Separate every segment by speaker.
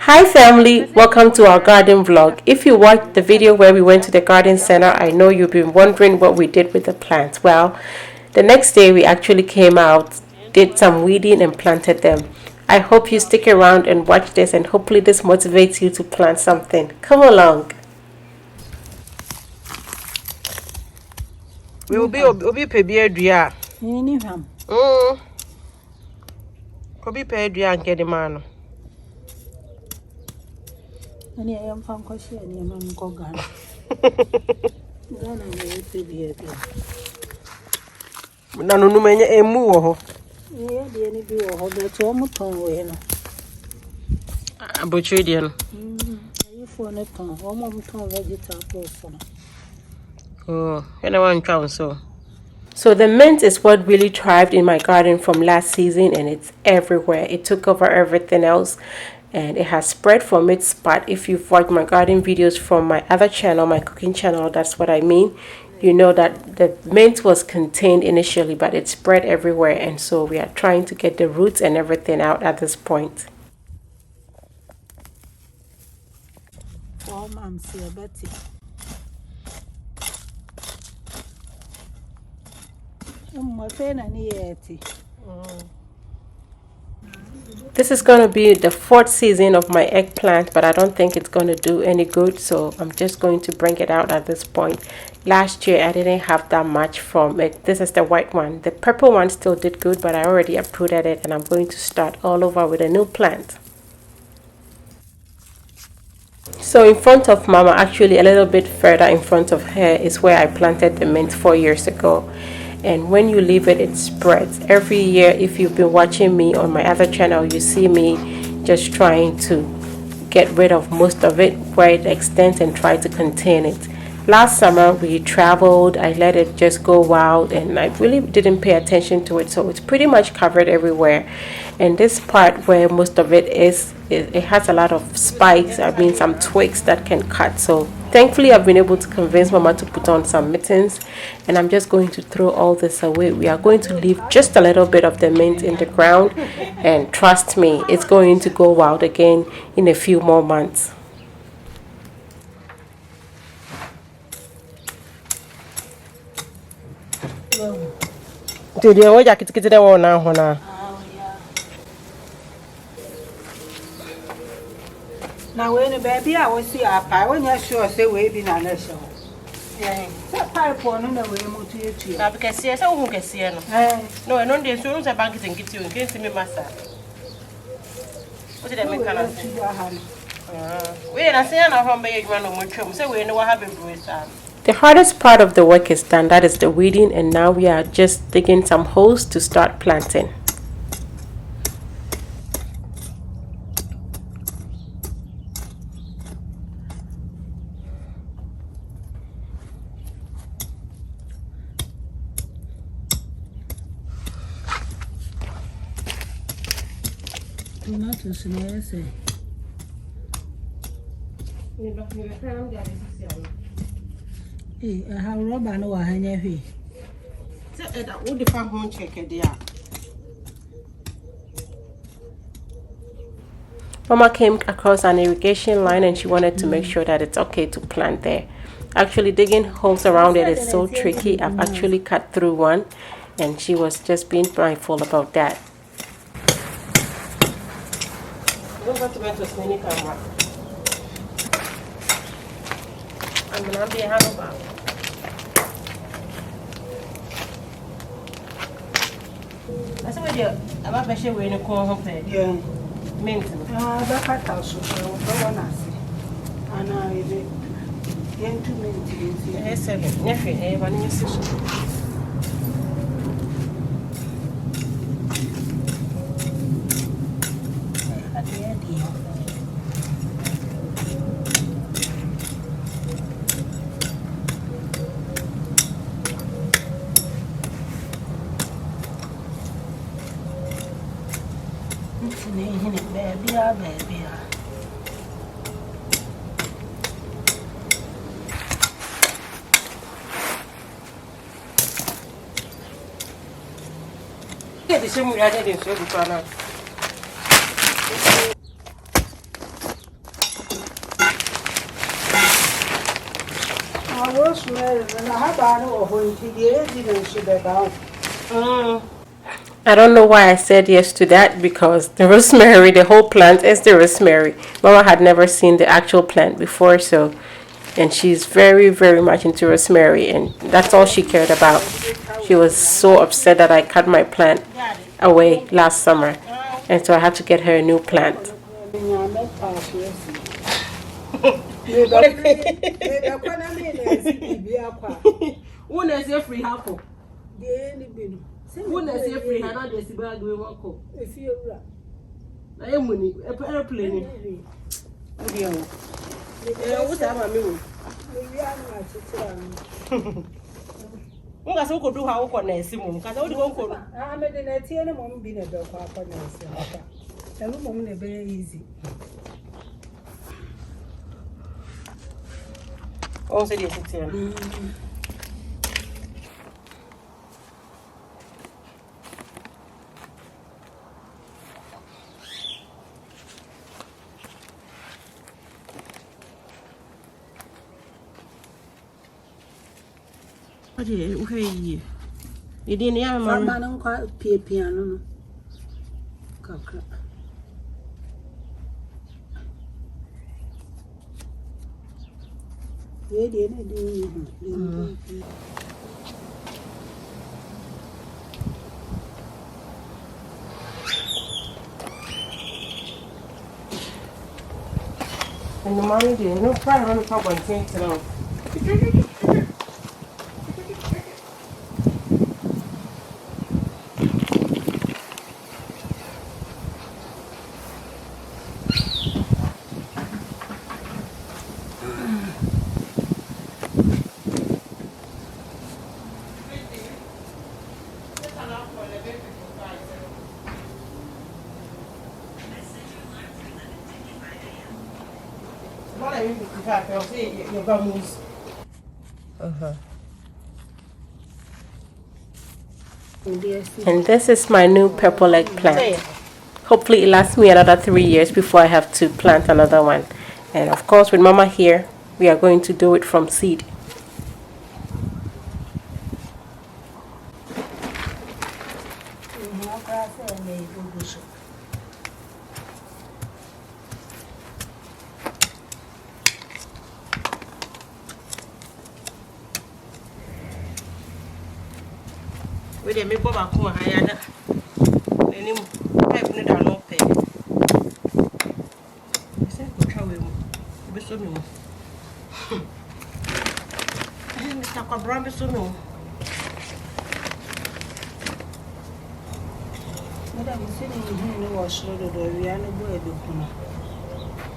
Speaker 1: Hi family, welcome to our garden vlog. If you watched the video where we went to the garden center, I know you've been wondering what we did with the plants. Well, the next day we actually came out, did some weeding and planted them. I hope you stick around and watch this, and hopefully this motivates you to plant something. Come along.
Speaker 2: We will be obi pebie dua.
Speaker 3: Ni ham.
Speaker 2: Obi pebie dua nke di ma no.
Speaker 3: Ani ayam fam ko shi ani mam ko Ghana. Ghana ni pebie dua.
Speaker 2: Na no nu menye emu wo ho.
Speaker 3: De ni bi wo ho be to mo ton we no.
Speaker 2: Abotwe de no.
Speaker 3: Ayi fo ne ton, o mo ton vegetables no.
Speaker 2: Oh, anyone count so.
Speaker 1: So the mint is what really thrived in my garden from last season, and it's everywhere. It took over everything else, and it has spread from its spot. If you've watched my garden videos from my other channel, my cooking channel, that's what I mean. You know that the mint was contained initially, but it spread everywhere, and so we are trying to get the roots and everything out at this point.
Speaker 3: Oh, mam see Betty.
Speaker 1: This is going to be the fourth season of my eggplant, but I don't think it's going to do any good, so I'm just going to bring it out at this point. Last year I didn't have that much from it. This is the white one. The purple one still did good, but I already uprooted it, and I'm going to start all over with a new plant. So in front of Mama, actually a little bit further in front of her, is where I planted the mint 4 years ago. And when you leave it, it spreads. Every year, if you've been watching me on my other channel, you see me just trying to get rid of most of it where it extends and try to contain it. Last summer we traveled, I let it just go wild, and I really didn't pay attention to it, so it's pretty much covered everywhere. And this part where most of it is, it has a lot of spikes, I mean some twigs that can cut. So thankfully I've been able to convince Mama to put on some mittens, and I'm just going to throw all this away. We are going to leave just a little bit of the mint in the ground, and trust me, it's going to go wild again in a few more months.
Speaker 2: Did you watch kitikiti de won na ho na?
Speaker 3: Na we ni baby a wo si apa, wo nya sure say we bi na na show. Se pipe no na we mo tu etu.
Speaker 2: Na be kese se wo kese no. No, no dey so no se bank tinkiti o nke mi masa. What did I make kana? We na se na ho be yedwa no mo twam se we ni wa ha bebree sa.
Speaker 1: The hardest part of the work is done, that is the weeding, and now we are just digging some holes to start planting.
Speaker 3: Tomatoes na say. How rubber no wa hanya hwe.
Speaker 2: Se da wo de fa ho check de a.
Speaker 1: Mama came across an irrigation line, and she wanted to make sure that it's okay to plant there. Actually digging holes around it is so tricky. I've actually cut through one, and she was just being mindful about that.
Speaker 2: I'm gonna be a handle. I said, I'm not sure we're in a corner.
Speaker 3: Yeah.
Speaker 2: Maintenance.
Speaker 3: That cut so one I see. And I yen 2 minutes.
Speaker 2: Yes, 7. Nephew, one in your session.
Speaker 3: Baby.
Speaker 2: Get the same way I did in Sodu.
Speaker 3: rosemary, and I have a no when he didn't sugar down.
Speaker 1: I don't know why I said yes to that, because the rosemary, the whole plant is the rosemary. Mama had never seen the actual plant before, so, and she's very, very much into rosemary, and that's all she cared about. She was so upset that I cut my plant away last summer, and so I had to get her a new plant.
Speaker 2: Who is your free? I don't just bag we walk home. If you I am winning a airplane. What's that? Nga so ko do ha wo ko na esimu ka so wo di won ko
Speaker 3: me de na tie ne mom bi na be ko akọ na esimu aka elu mom na be easy
Speaker 2: on se di tie okay. You didn't have a
Speaker 3: man quite piano. Cocker. They didn't do.
Speaker 2: And the money did no fire on the top and things around.
Speaker 1: And this is my new purple eggplant. Hopefully it lasts me another 3 years before I have to plant another one. And of course, with Mama here, we are going to do it from seed.
Speaker 2: We dey make Baba come higher na. Any pipe no da no pay. Say go try we mo. Be so me mo. Mr. Kwabra be so me mo.
Speaker 3: Madam, you say you know what should do we are no go e be kuma.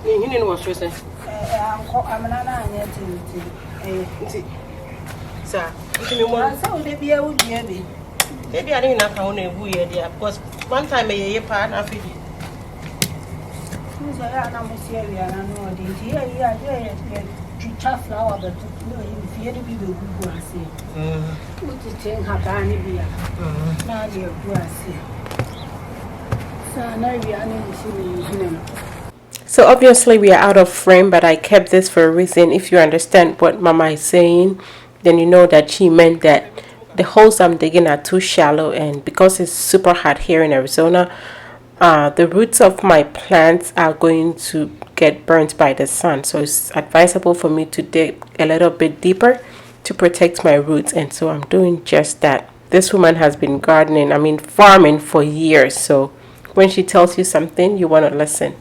Speaker 2: You know what she say?
Speaker 3: I'm not anya tinti.
Speaker 2: Nti. Sir, you me mo.
Speaker 3: So dey be a wo bia be.
Speaker 2: Maybe I didn't know how to do it because one time a pan I feed it.
Speaker 3: I know the here, to flower, but if you had to be the good grass here. What you think have any beer? Now you're grass here. So now we are in.
Speaker 1: So obviously we are out of frame, but I kept this for a reason. If you understand what Mama is saying, then you know that she meant that the holes I'm digging are too shallow, and because it's super hot here in Arizona, the roots of my plants are going to get burnt by the sun. So it's advisable for me to dig a little bit deeper to protect my roots, and so I'm doing just that. This woman has been gardening, farming for years, so when she tells you something, you want to listen.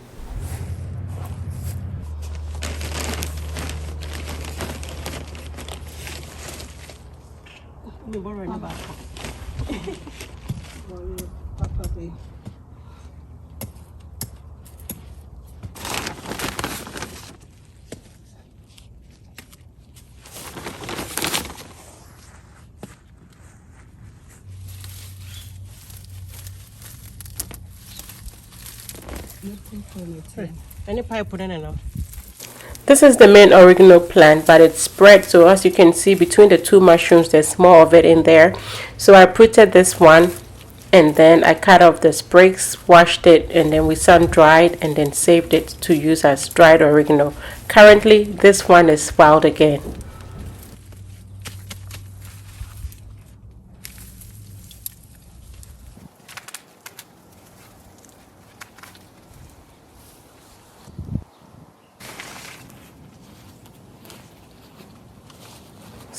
Speaker 2: Any pipe put in enough.
Speaker 1: This is the main oregano plant, but it's spread, so as you can see between the two mushrooms there's more of it in there. So I uprooted this one, and then I cut off the sprigs, washed it, and then we sun dried and then saved it to use as dried oregano. Currently this one is wild again.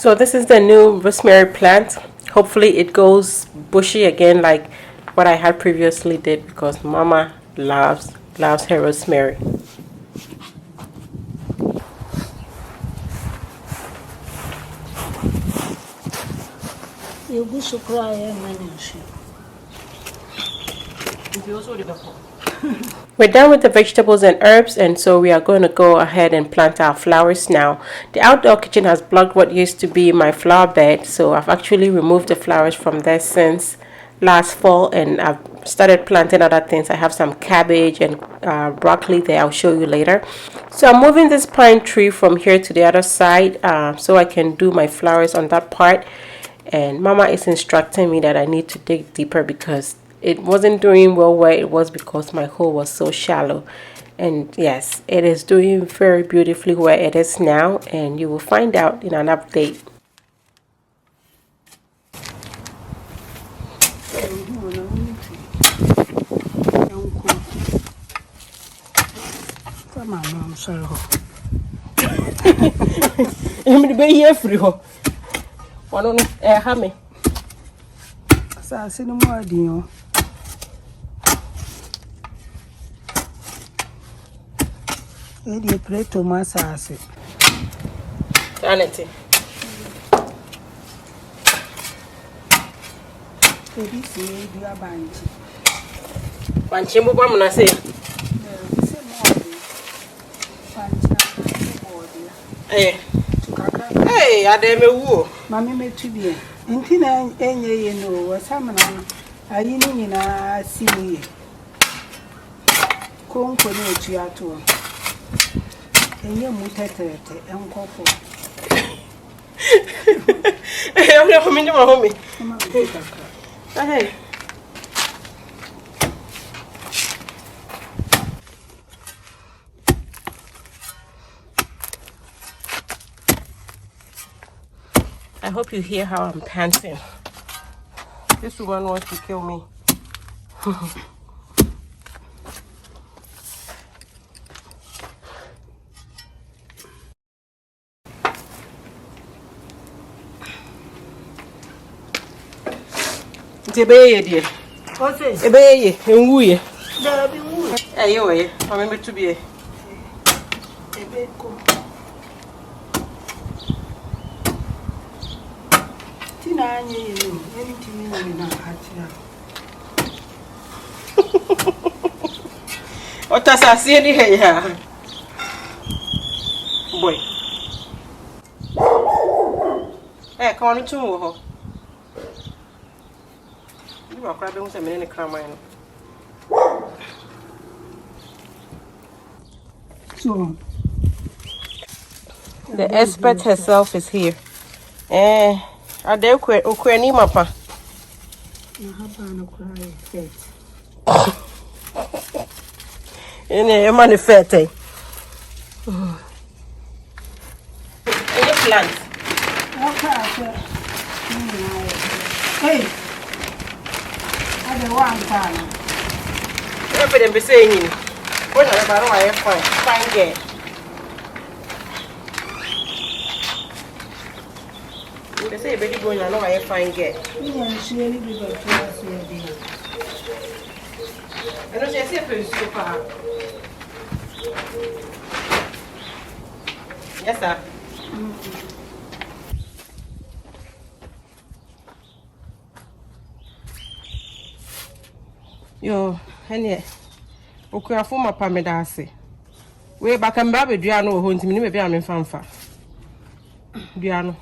Speaker 1: So this is the new rosemary plant. Hopefully it goes bushy again like what I had previously did, because Mama loves her rosemary.
Speaker 3: You go so cry and
Speaker 1: We're done with the vegetables and herbs, and so we are going to go ahead and plant our flowers now. The outdoor kitchen has blocked what used to be my flower bed, so I've actually removed the flowers from there since last fall, and I've started planting other things. I have some cabbage and broccoli there. I'll show you later. So I'm moving this pine tree from here to the other side so I can do my flowers on that part. And Mama is instructing me that I need to dig deeper because it wasn't doing well where it was because my hole was so shallow. And yes, it is doing very beautifully where it is now, and you will find out in an update.
Speaker 3: Come on, I'm sorry.
Speaker 2: I'm the baby here free ho. One on hammy.
Speaker 3: So I see no more deal. You pray to my sassy.
Speaker 2: Sanity.
Speaker 3: Baby, see, you are bandy.
Speaker 2: One chimbo bomb, I say. Hey, hey, I damn a woo.
Speaker 3: Mammy made to be. Intina, and you know, was some I didn't see me. Come for no chiato. And you mutated and go for.
Speaker 2: I'm never meaning my homie. Hey. I hope you hear how I'm panting. This woman wants to kill me. It's a baby, dear.
Speaker 3: What's it?
Speaker 2: A baby, and woo.
Speaker 3: There be wood.
Speaker 2: Hey, you are. I remember to be.
Speaker 3: Tina, anything in a hatch.
Speaker 2: What does I see any here? Boy. Hey, come on to move. You are grabbing some in the cramine.
Speaker 3: So,
Speaker 2: the expert herself is here. Are there any mappa?
Speaker 3: I have a cry fet.
Speaker 2: In a manifete. Any plant?
Speaker 3: Okay, hey, I don't want time.
Speaker 2: Everybody be saying, what about I fine girl. They say, baby, going on, I fine girl.
Speaker 3: Yes, really be good to us.
Speaker 2: I don't say, so far. Yes, sir. Yo, Henny, okay, for my pamedasi. Way back and baby, Diano, who to me, maybe I'm in fanfa. Diano.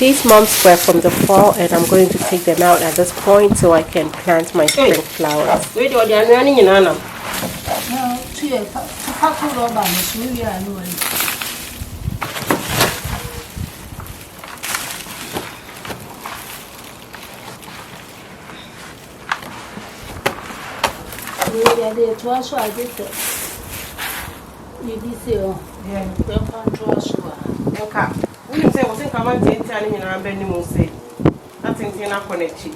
Speaker 1: These mums were from the fall, and I'm going to take them out at this point so I can plant my spring flowers.
Speaker 2: Wait, what they are running in Anna?
Speaker 3: No, to a couple of us, we are annually. We are there to us, I did it. You did say, yeah, don't come to us.
Speaker 2: Okay. We say, I think I'm going to tell you, I'm going to say. I think you're not connected.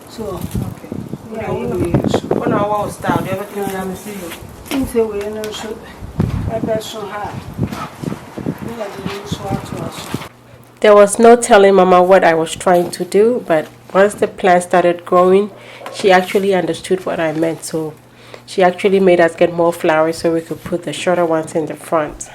Speaker 3: So, okay.
Speaker 2: Yeah, on our wall style, everything I'm seeing.
Speaker 3: Things that we know should be so hard. We are doing so to us.
Speaker 1: There was no telling Mama what I was trying to do, but once the plant started growing, she actually understood what I meant. So she actually made us get more flowers so we could put the shorter ones in the front.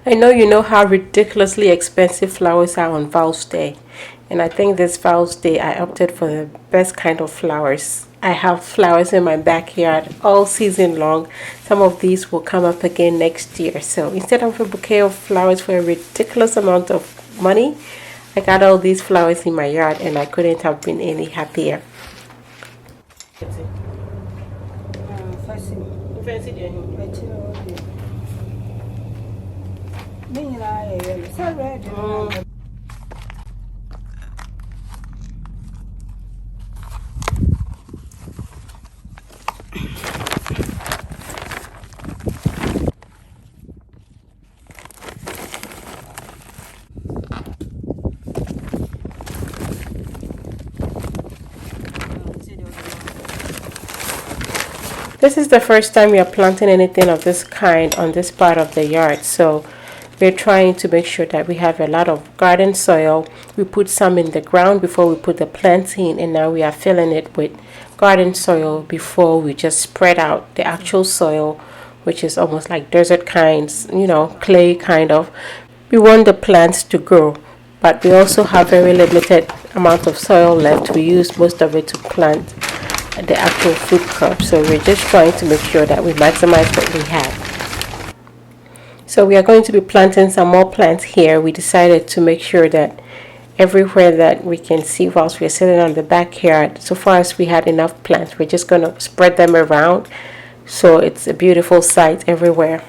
Speaker 1: I know you know how ridiculously expensive flowers are on Val's Day, and I think this Val's Day I opted for the best kind of flowers. I have flowers in my backyard all season long. Some of these will come up again next year. So instead of a bouquet of flowers for a ridiculous amount of money, I got all these flowers in my yard and I couldn't have been any happier. This is the first time we are planting anything of this kind on this part of the yard, so we're trying to make sure that we have a lot of garden soil. We put some in the ground before we put the plants in, and now we are filling it with garden soil before we just spread out the actual soil, which is almost like desert kinds, clay kind of. We want the plants to grow, but we also have very limited amount of soil left. We use most of it to plant the actual food crop, so we're just trying to make sure that we maximize what we have. So we are going to be planting some more plants here. We decided to make sure that everywhere that we can see whilst we're sitting on the backyard, so far as we had enough plants, we're just going to spread them around so it's a beautiful sight everywhere.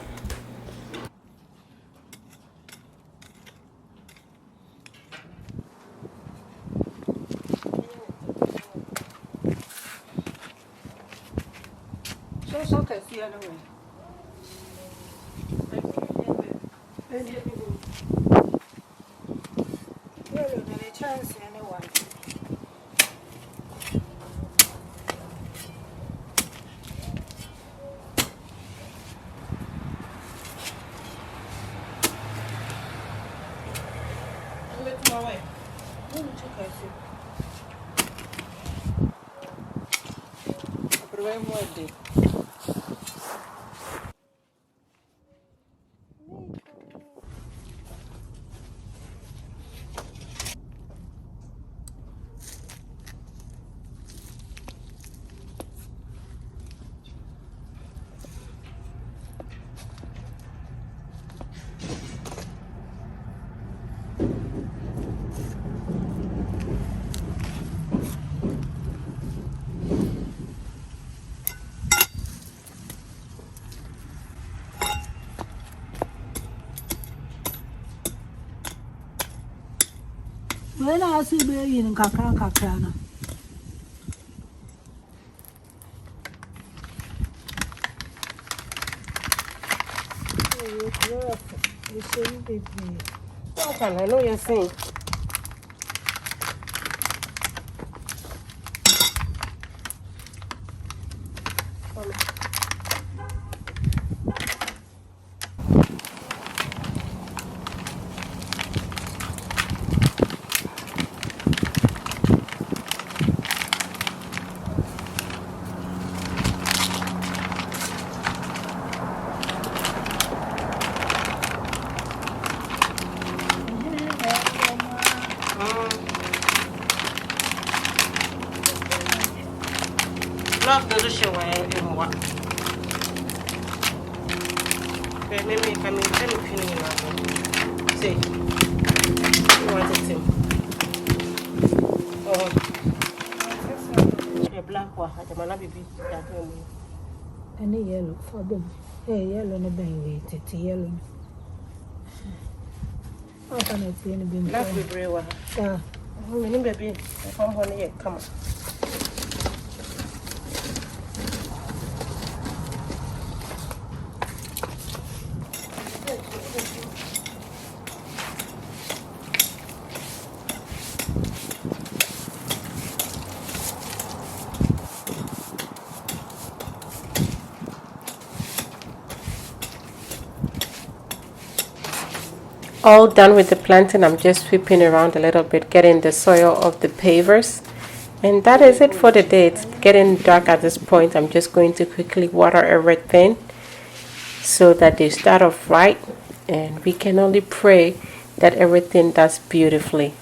Speaker 3: When I see baby in Kakana. You shouldn't be.
Speaker 2: Okay, I know you're saying. Love the show in what? Maybe come in 10 minutes. Say, you want it to? Oh, a black one. I don't be
Speaker 3: Any yellow for them. Hey, yellow no bang wait, yellow. How can I see any being
Speaker 2: black with brewer?
Speaker 3: Yeah.
Speaker 2: Baby, come on here, come on.
Speaker 1: All done with the planting. I'm just sweeping around a little bit, getting the soil off the pavers, and that is it for the day. It's getting dark at this point. I'm just going to quickly water everything so that they start off right, and we can only pray that everything does beautifully.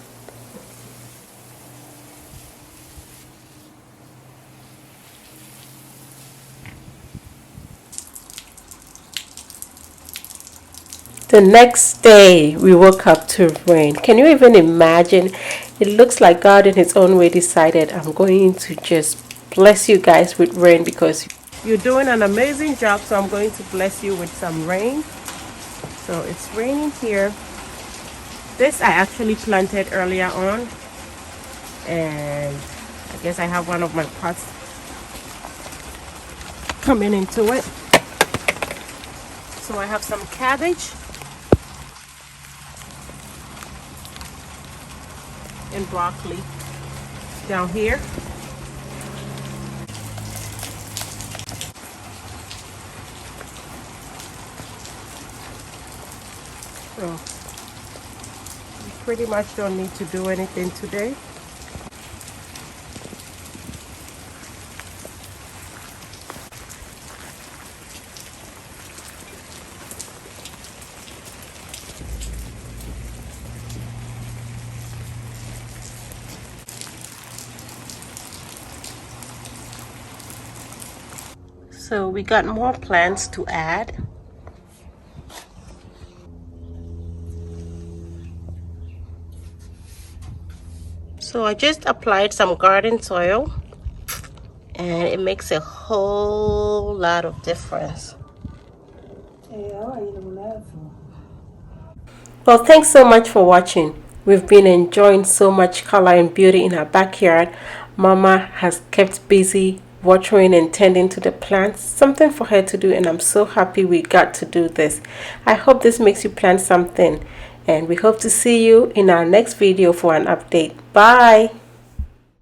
Speaker 1: The next day, we woke up to rain. Can you even imagine? It looks like God in his own way decided, I'm going to just bless you guys with rain because
Speaker 2: you're doing an amazing job. So I'm going to bless you with some rain. So it's raining here. This I actually planted earlier on. And I guess I have one of my pots coming into it. So I have some cabbage and broccoli down here. So you pretty much don't need to do anything today. So we got more plants to add. So I just applied some garden soil and it makes a whole lot of difference.
Speaker 1: Well, thanks so much for watching. We've been enjoying so much color and beauty in our backyard. Mama has kept busy watering and tending to the plants, something for her to do, and I'm so happy we got to do this. I hope this makes you plant something, and we hope to see you in our next video for an update. Bye.